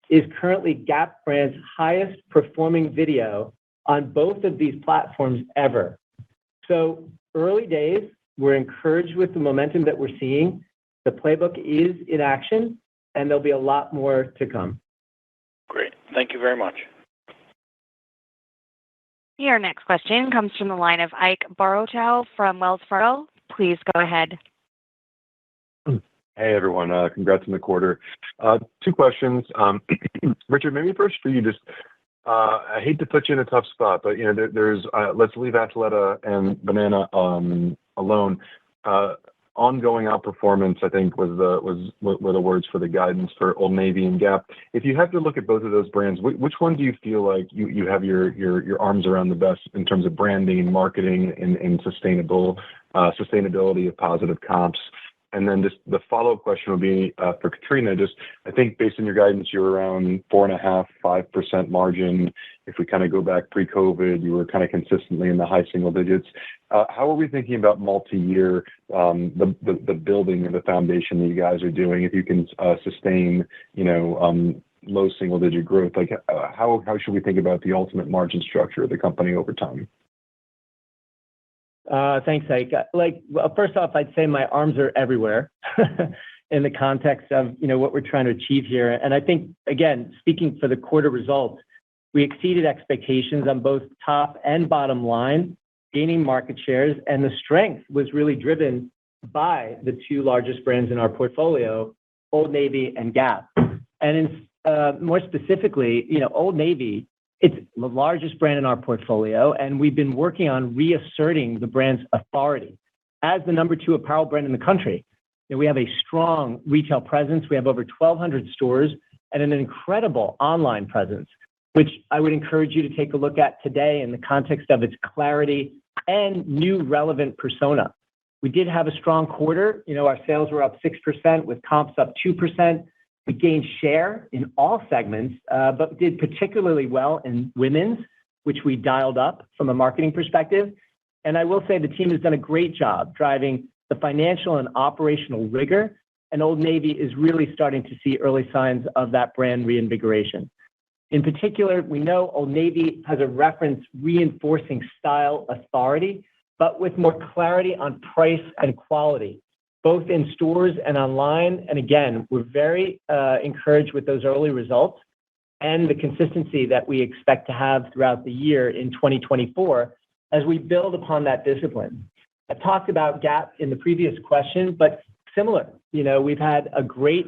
is currently Gap brand's highest performing video on both of these platforms ever. So early days, we're encouraged with the momentum that we're seeing. The playbook is in action, and there'll be a lot more to come. Great. Thank you very much. Your next question comes from the line of Ike Boruchow from Wells Fargo. Please go ahead. Hey, everyone. Congrats on the quarter. Two questions. Richard, maybe first for you, just I hate to put you in a tough spot, but there's let's leave Athleta and Banana alone. Ongoing outperformance, I think, were the words for the guidance for Old Navy and Gap. If you have to look at both of those brands, which one do you feel like you have your arms around the best in terms of branding, marketing, and sustainability of positive comps? And then just the follow-up question would be for Katrina. Just I think based on your guidance, you're around 4.5-5% margin. If we kind of go back pre-COVID, you were kind of consistently in the high single digits. How are we thinking about multi-year, the building of the foundation that you guys are doing? If you can sustain, low single digit growth, like how should we think about the ultimate margin structure of the company over time? Thanks, Ike. First off, I'd say my arms are everywhere in the context of, what we're trying to achieve here. And I think, again, speaking for the quarter results, we exceeded expectations on both top and bottom line, gaining market shares, and the strength was really driven by the two largest brands in our portfolio, Old Navy and Gap. And more specifically, Old Navy, it's the largest brand in our portfolio, and we've been working on reasserting the brand's authority as the number 2 apparel brand in the country. We have a strong retail presence. We have over 1,200 stores and an incredible online presence. which I would encourage you to take a look at today in the context of its clarity and new relevant persona. We did have a strong quarter. Our sales were up 6% with comps up 2%. We gained share in all segments, but did particularly well in women's, which we dialed up from a marketing perspective. And I will say the team has done a great job driving the financial and operational rigor, and Old Navy is really starting to see early signs of that brand reinvigoration. In particular, we know Old Navy has a reference reinforcing style authority, but with more clarity on price and quality, both in stores and online. And again, we're very encouraged with those early results and the consistency that we expect to have throughout the year in 2024 as we build upon that discipline. I talked about Gap in the previous question, but similar. We've had a great,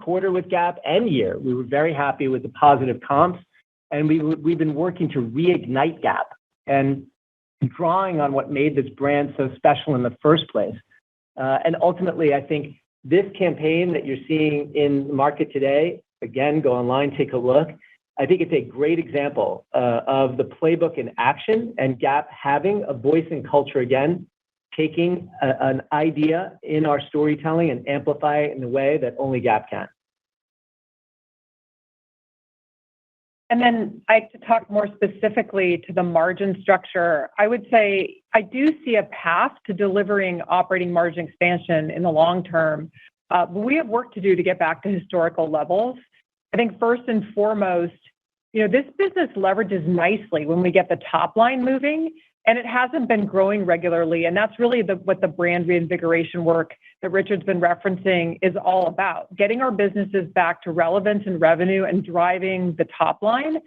quarter with Gap and year. We were very happy with the positive comps, and we've been working to reignite Gap and drawing on what made this brand so special in the first place. And ultimately, I think this campaign that you're seeing in the market today, again, go online, take a look. I think it's a great example of the playbook in action and Gap having a voice in culture again, taking an idea in our storytelling and amplify it in a way that only Gap can. And then to talk more specifically to the margin structure, I would say I do see a path to delivering operating margin expansion in the long term. But we have work to do to get back to historical levels. I think first and foremost, this business leverages nicely when we get the top line moving, and it hasn't been growing regularly. And that's really what the brand reinvigoration work that Richard's been referencing is all about. Getting our businesses back to relevance and revenue and driving the top line.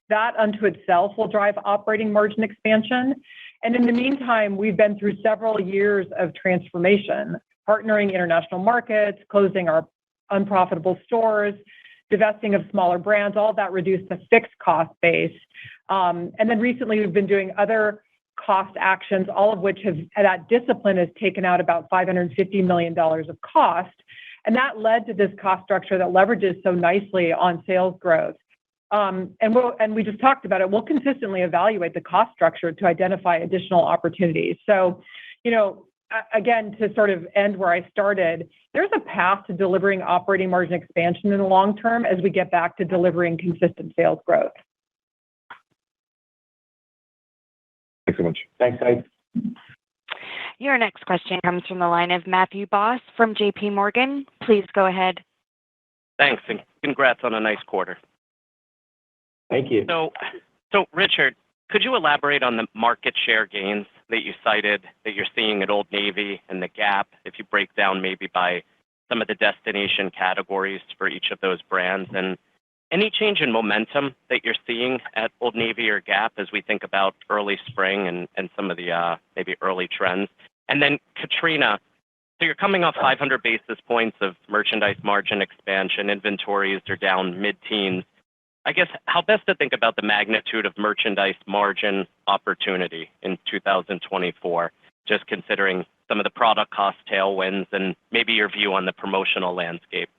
That unto itself will drive operating margin expansion. And in the meantime, we've been through several years of transformation, partnering international markets, closing our unprofitable stores, divesting of smaller brands. All that reduced the fixed cost base. And then recently, we've been doing other cost actions, all of which that discipline has taken out about $550 million of cost. And that led to this cost structure that leverages so nicely on sales growth. And we just talked about it. We'll consistently evaluate the cost structure to identify additional opportunities. So, again, to sort of end where I started, there's a path to delivering operating margin expansion in the long term as we get back to delivering consistent sales growth. Thanks so much. Thanks, guys. Your next question comes from the line of Matthew Boss from JP Morgan. Please go ahead. Thanks, and congrats on a nice quarter. Thank you. So Richard, could you elaborate on the market share gains that you cited that you're seeing at Old Navy and the Gap, if you break down maybe by some of the destination categories for each of those brands, and any change in momentum that you're seeing at Old Navy or Gap as we think about early spring and some of the maybe early trends? And then Katrina, so you're coming off 500 basis points of merchandise margin expansion. Inventories are down mid-teens. I guess how best to think about the magnitude of merchandise margin opportunity in 2024, just considering some of the product cost tailwinds and maybe your view on the promotional landscape?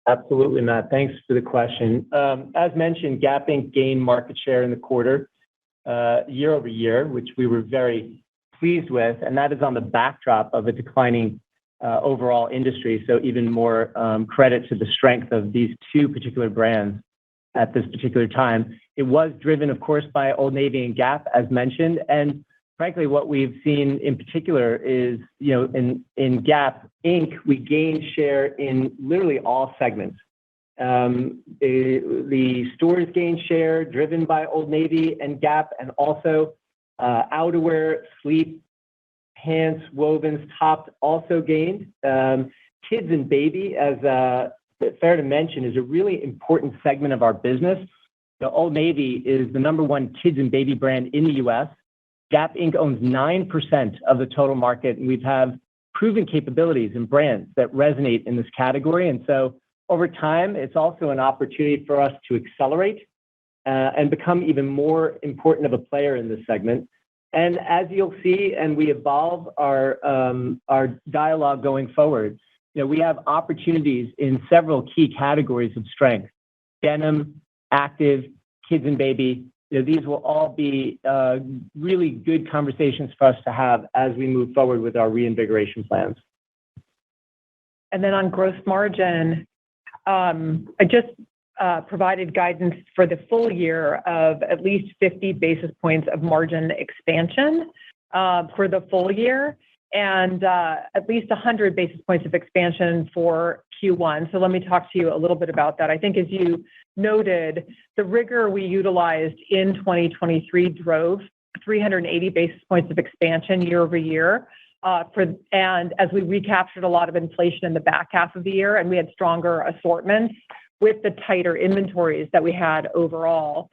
Absolutely, Matt. Thanks for the question. As mentioned, Gap Inc. gained market share in the quarter year over year, which we were very pleased with, and that is on the backdrop of a declining overall industry. So even more credit to the strength of these two particular brands at this particular time. It was driven, of course, by Old Navy and Gap, as mentioned. And frankly, what we've seen in particular is, in Gap Inc., we gained share in literally all segments. The stores gained share driven by Old Navy and Gap, and also outerwear, sleep, pants, wovens, tops also gained. Kids and baby, as fair to mention, is a really important segment of our business. The Old Navy is the number one kids and baby brand in the U.S. Gap Inc. owns 9% of the total market, and we have proven capabilities and brands that resonate in this category. And so over time, it's also an opportunity for us to accelerate and become even more important of a player in this segment. And as you'll see, and we evolve our dialogue going forward, we have opportunities in several key categories of strength. denim, active, kids and baby. These will all be really good conversations for us to have as we move forward with our reinvigoration plans. And then on gross margin, I just provided guidance for the full year of at least 50 basis points of margin expansion for the full year, and at least 100 basis points of expansion for Q1. So let me talk to you a little bit about that. I think as you noted, the rigor we utilized in 2023 drove 380 basis points of expansion year over year. And as we recaptured a lot of inflation in the back half of the year, and we had stronger assortments with the tighter inventories that we had overall,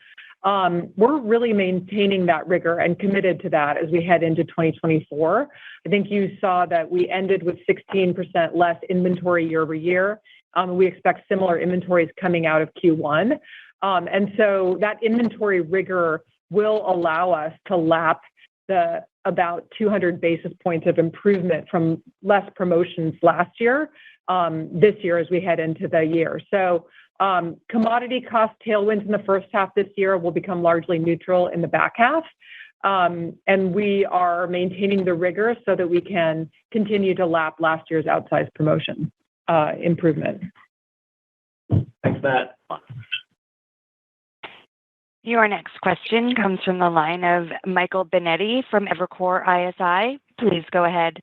we're really maintaining that rigor and committed to that as we head into 2024. I think you saw that we ended with 16% less inventory year over year. We expect similar inventories coming out of Q1. And so that inventory rigor will allow us to lap the about 200 basis points of improvement from less promotions last year, this year as we head into the year. So commodity cost tailwinds in the first half this year will become largely neutral in the back half. And we are maintaining the rigor so that we can continue to lap last year's outsized promotion improvement. Thanks, Matt. Your next question comes from the line of Michael Binetti from Evercore ISI. Please go ahead.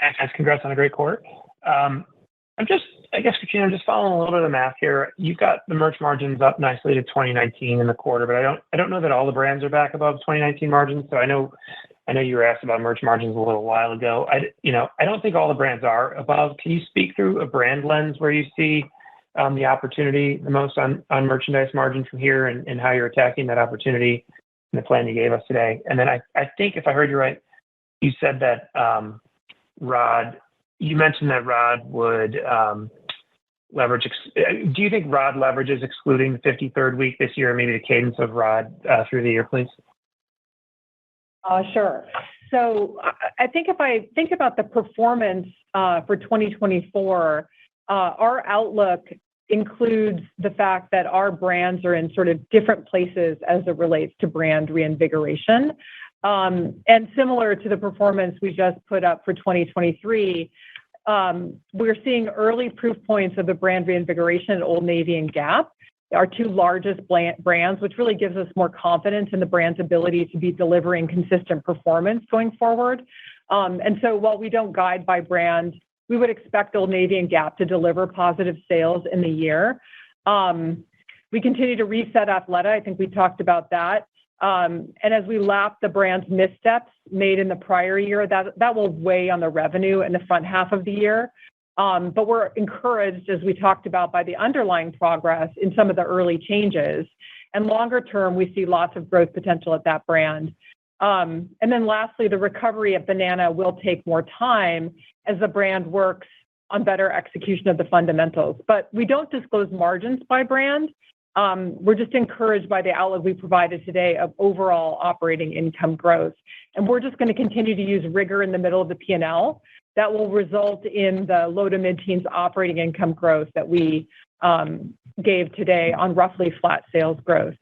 Thanks. Congrats on a great quarter. I guess, Katrina, I'm just following a little bit of the math here. You've got the merch margins up nicely to 2019 in the quarter, but I don't know that all the brands are back above 2019 margins. So I know you were asked about merch margins a little while ago. I don't think all the brands are above. Can you speak through a brand lens where you see the opportunity the most on merchandise margin from here and how you're attacking that opportunity in the plan you gave us today? And then I think if I heard you right, you said that you mentioned that ROD would leverage. Do you think ROD leverages excluding the 53rd week this year, or maybe the cadence of ROD through the year, please? Sure. So I think if I think about the performance for 2024, our outlook includes the fact that our brands are in sort of different places as it relates to brand reinvigoration. And similar to the performance we just put up for 2023, we're seeing early proof points of the brand reinvigoration at Old Navy and Gap, our two largest brands, which really gives us more confidence in the brand's ability to be delivering consistent performance going forward. And so while we don't guide by brand, we would expect Old Navy and Gap to deliver positive sales in the year. We continue to reset Athleta. I think we talked about that. And as we lap the brand's missteps made in the prior year, that will weigh on the revenue in the front half of the year. But we're encouraged, as we talked about, by the underlying progress in some of the early changes. And longer term, we see lots of growth potential at that brand. And then lastly, the recovery at Banana will take more time as the brand works on better execution of the fundamentals. But we don't disclose margins by brand. We're just encouraged by the outlook we provided today of overall operating income growth. And we're just going to continue to use rigor in the middle of the P&L that will result in the low to mid-teens operating income growth that we gave today on roughly flat sales growth.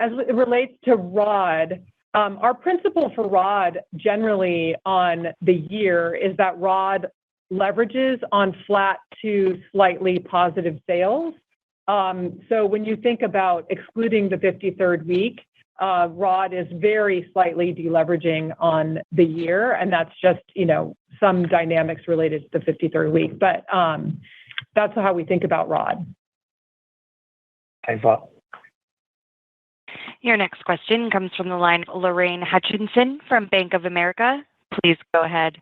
As it relates to ROD, our principle for ROD generally on the year is that ROD leverages on flat to slightly positive sales. So when you think about excluding the 53rd week, ROD is very slightly deleveraging on the year, and that's just, some dynamics related to the 53rd week. But that's how we think about ROD. Thanks a lot. Your next question comes from the line of Lorraine Hutchinson from Bank of America. Please go ahead.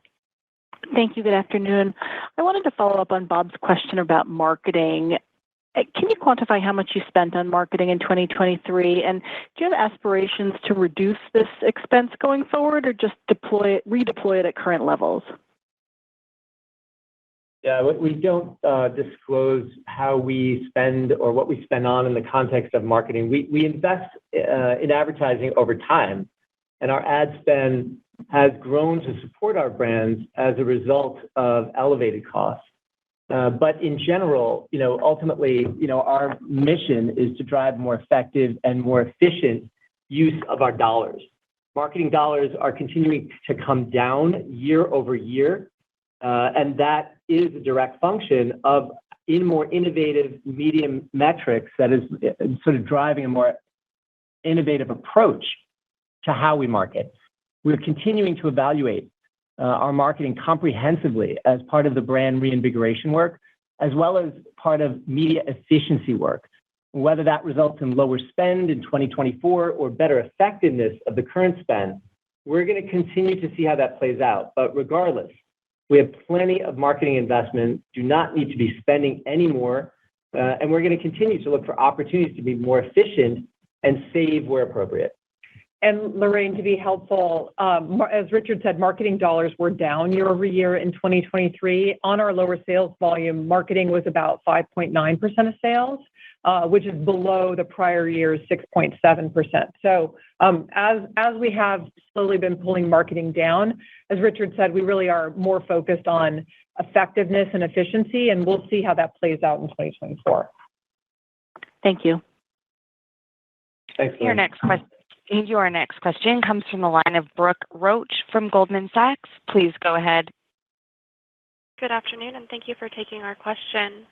Thank you. Good afternoon. I wanted to follow up on Bob's question about marketing. Can you quantify how much you spent on marketing in 2023? And do you have aspirations to reduce this expense going forward, or just redeploy it at current levels? Yeah, we don't disclose how we spend or what we spend on in the context of marketing. We invest in advertising over time, and our ad spend has grown to support our brands as a result of elevated costs. But in general, ultimately, our mission is to drive more effective and more efficient use of our dollars. Marketing dollars are continuing to come down year over year, and that is a direct function of more innovative medium metrics that is sort of driving a more innovative approach to how we market. We're continuing to evaluate our marketing comprehensively as part of the brand reinvigoration work, as well as part of media efficiency work. Whether that results in lower spend in 2024 or better effectiveness of the current spend, we're going to continue to see how that plays out. But regardless, we have plenty of marketing investment, do not need to be spending any more, and we're going to continue to look for opportunities to be more efficient and save where appropriate. And Lorraine, to be helpful, as Richard said, marketing dollars were down year over year in 2023. On our lower sales volume, marketing was about 5.9% of sales, which is below the prior year's 6.7%. So as we have slowly been pulling marketing down, as Richard said, we really are more focused on effectiveness and efficiency, and we'll see how that plays out in 2024. Thank you. Thanks, Your next question comes from the line of Brooke Roach from Goldman Sachs. Please go ahead. Good afternoon, and thank you for taking our question.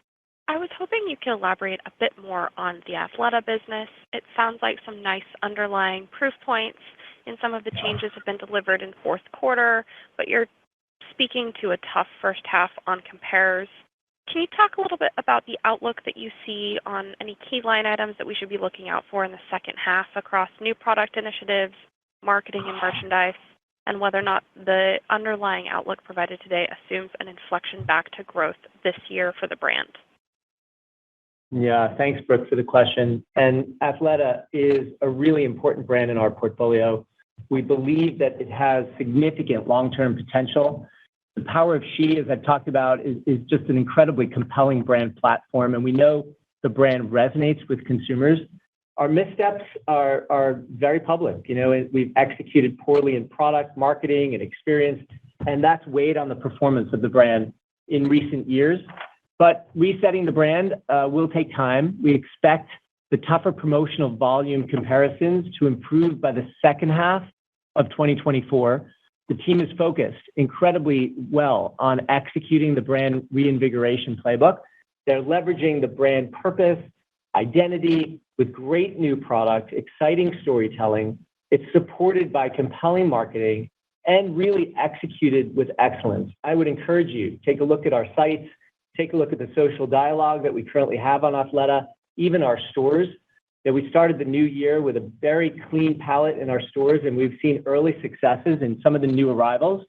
I was hoping you could elaborate a bit more on the Athleta business. It sounds like some nice underlying proof points in some of the changes have been delivered in fourth quarter, but you're speaking to a tough first half on compares. Can you talk a little bit about the outlook that you see on any key line items that we should be looking out for in the second half across new product initiatives, marketing and merchandise, and whether or not the underlying outlook provided today assumes an inflection back to growth this year for the brand? Yeah, thanks, Brooke, for the question. And Athleta is a really important brand in our portfolio. We believe that it has significant long-term potential. The Power of She, as I've talked about, is just an incredibly compelling brand platform, and we know the brand resonates with consumers. Our missteps are very public. We've executed poorly in product, marketing, and experience, and that's weighed on the performance of the brand in recent years. But resetting the brand will take time. We expect the tougher promotional volume comparisons to improve by the second half of 2024. The team is focused incredibly well on executing the brand reinvigoration playbook. They're leveraging the brand purpose, identity with great new product, exciting storytelling. It's supported by compelling marketing and really executed with excellence. I would encourage you to take a look at our sites, take a look at the social dialogue that we currently have on Athleta, even our stores. That we started the new year with a very clean palette in our stores, and we've seen early successes in some of the new arrivals.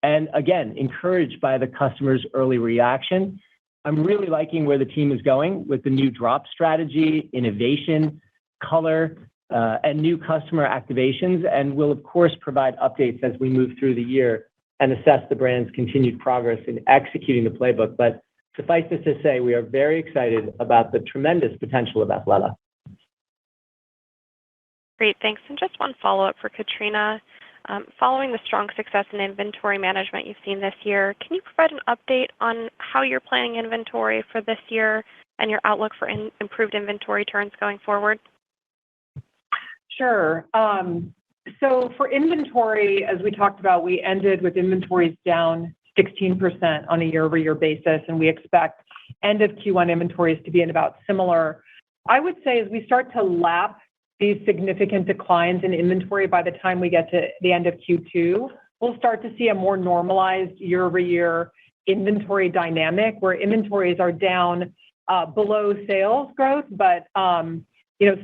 And again, encouraged by the customer's early reaction. I'm really liking where the team is going with the new drop strategy, innovation, color, and new customer activations. And we'll, of course, provide updates as we move through the year and assess the brand's continued progress in executing the playbook. But suffice it to say, we are very excited about the tremendous potential of Athleta. Great, thanks. And just one follow-up for Katrina. Following the strong success in inventory management you've seen this year, can you provide an update on how you're planning inventory for this year and your outlook for improved inventory turns going forward? Sure. So for inventory, as we talked about, we ended with inventories down 16% on a year-over-year basis, and we expect end of Q1 inventories to be in about similar. I would say as we start to lap these significant declines in inventory by the time we get to the end of Q2, we'll start to see a more normalized year-over-year inventory dynamic where inventories are down below sales growth, but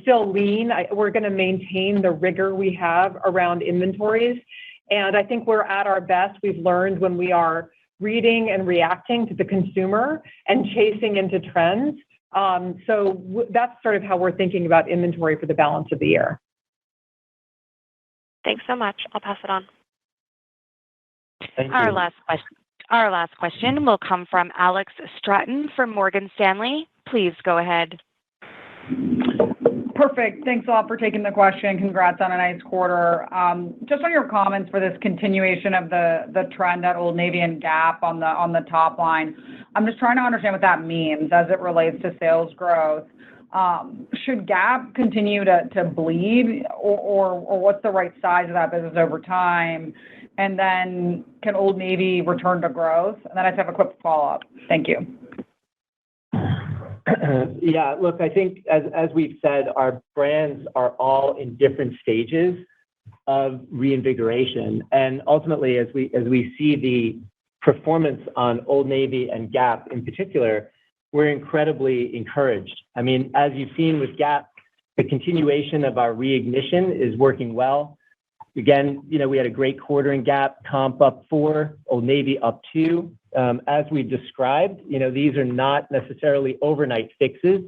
still lean. We're going to maintain the rigor we have around inventories. And I think we're at our best. We've learned when we are reading and reacting to the consumer and chasing into trends. So that's sort of how we're thinking about inventory for the balance of the year. Thanks so much. I'll pass it on. Thank you. Our last question will come from Alex Stratton from Morgan Stanley. Please go ahead. Perfect. Thanks a lot for taking the question. Congrats on a nice quarter. Just on your comments for this continuation of the trend at Old Navy and Gap on the top line, I'm just trying to understand what that means as it relates to sales growth. Should Gap continue to bleed, or what's the right size of that business over time? And then can Old Navy return to growth? And then I just have a quick follow-up. Thank you. Yeah, look, I think as we've said, our brands are all in different stages of reinvigoration. And ultimately, as we see the performance on Old Navy and Gap in particular, we're incredibly encouraged. I mean, as you've seen with Gap, the continuation of our reignition is working well. Again, we had a great quarter in Gap, comp up 4, Old Navy up 2. As we described, these are not necessarily overnight fixes.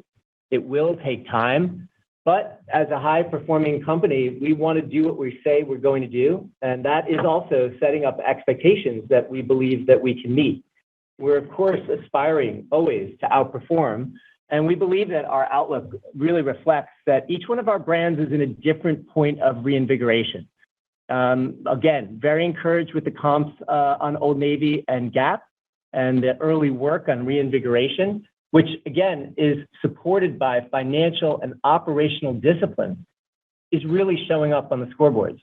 It will take time. But as a high-performing company, we want to do what we say we're going to do. And that is also setting up expectations that we believe that we can meet. We're, of course, aspiring always to outperform. And we believe that our outlook really reflects that each one of our brands is in a different point of reinvigoration. Again, very encouraged with the comps on Old Navy and Gap and the early work on reinvigoration, which again is supported by financial and operational discipline, is really showing up on the scoreboards.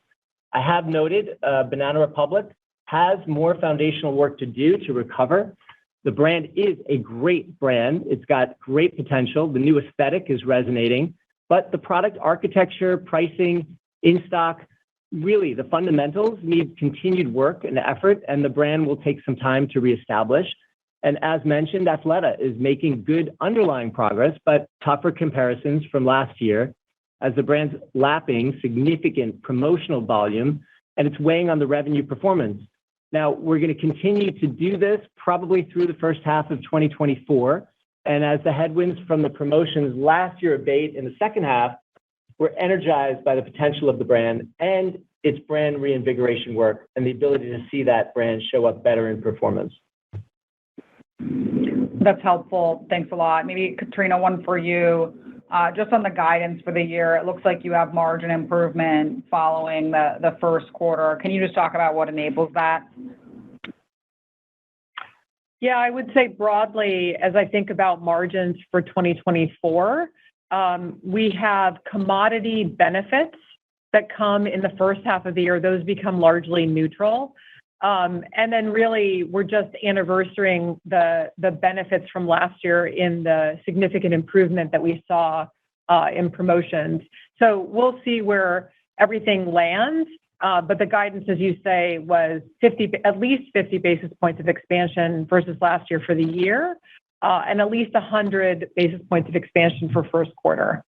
I have noted Banana Republic has more foundational work to do to recover. The brand is a great brand. It's got great potential. The new aesthetic is resonating, but the product architecture, pricing, in stock, really the fundamentals need continued work and effort, and the brand will take some time to reestablish. And as mentioned, Athleta is making good underlying progress, but tougher comparisons from last year as the brand's lapping significant promotional volume, and it's weighing on the revenue performance. Now, we're going to continue to do this probably through the first half of 2024. And as the headwinds from the promotions last year abate in the second half, we're energized by the potential of the brand and its brand reinvigoration work and the ability to see that brand show up better in performance. That's helpful. Thanks a lot. Maybe, Katrina, one for you. Just on the guidance for the year, it looks like you have margin improvement following the first quarter. Can you just talk about what enables that? Yeah, I would say broadly, as I think about margins for 2024, we have commodity benefits that come in the first half of the year. Those become largely neutral. And then really, we're just anniversarying the benefits from last year in the significant improvement that we saw in promotions. So we'll see where everything lands. But the guidance, as you say, was at least 50 basis points of expansion versus last year for the year, and at least 100 basis points of expansion for first quarter.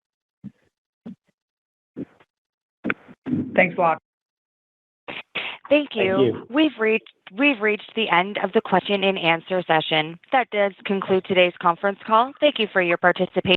Thanks a lot. Thank you. Thank you. We've reached the end of the question and answer session. That does conclude today's conference call. Thank you for your participation.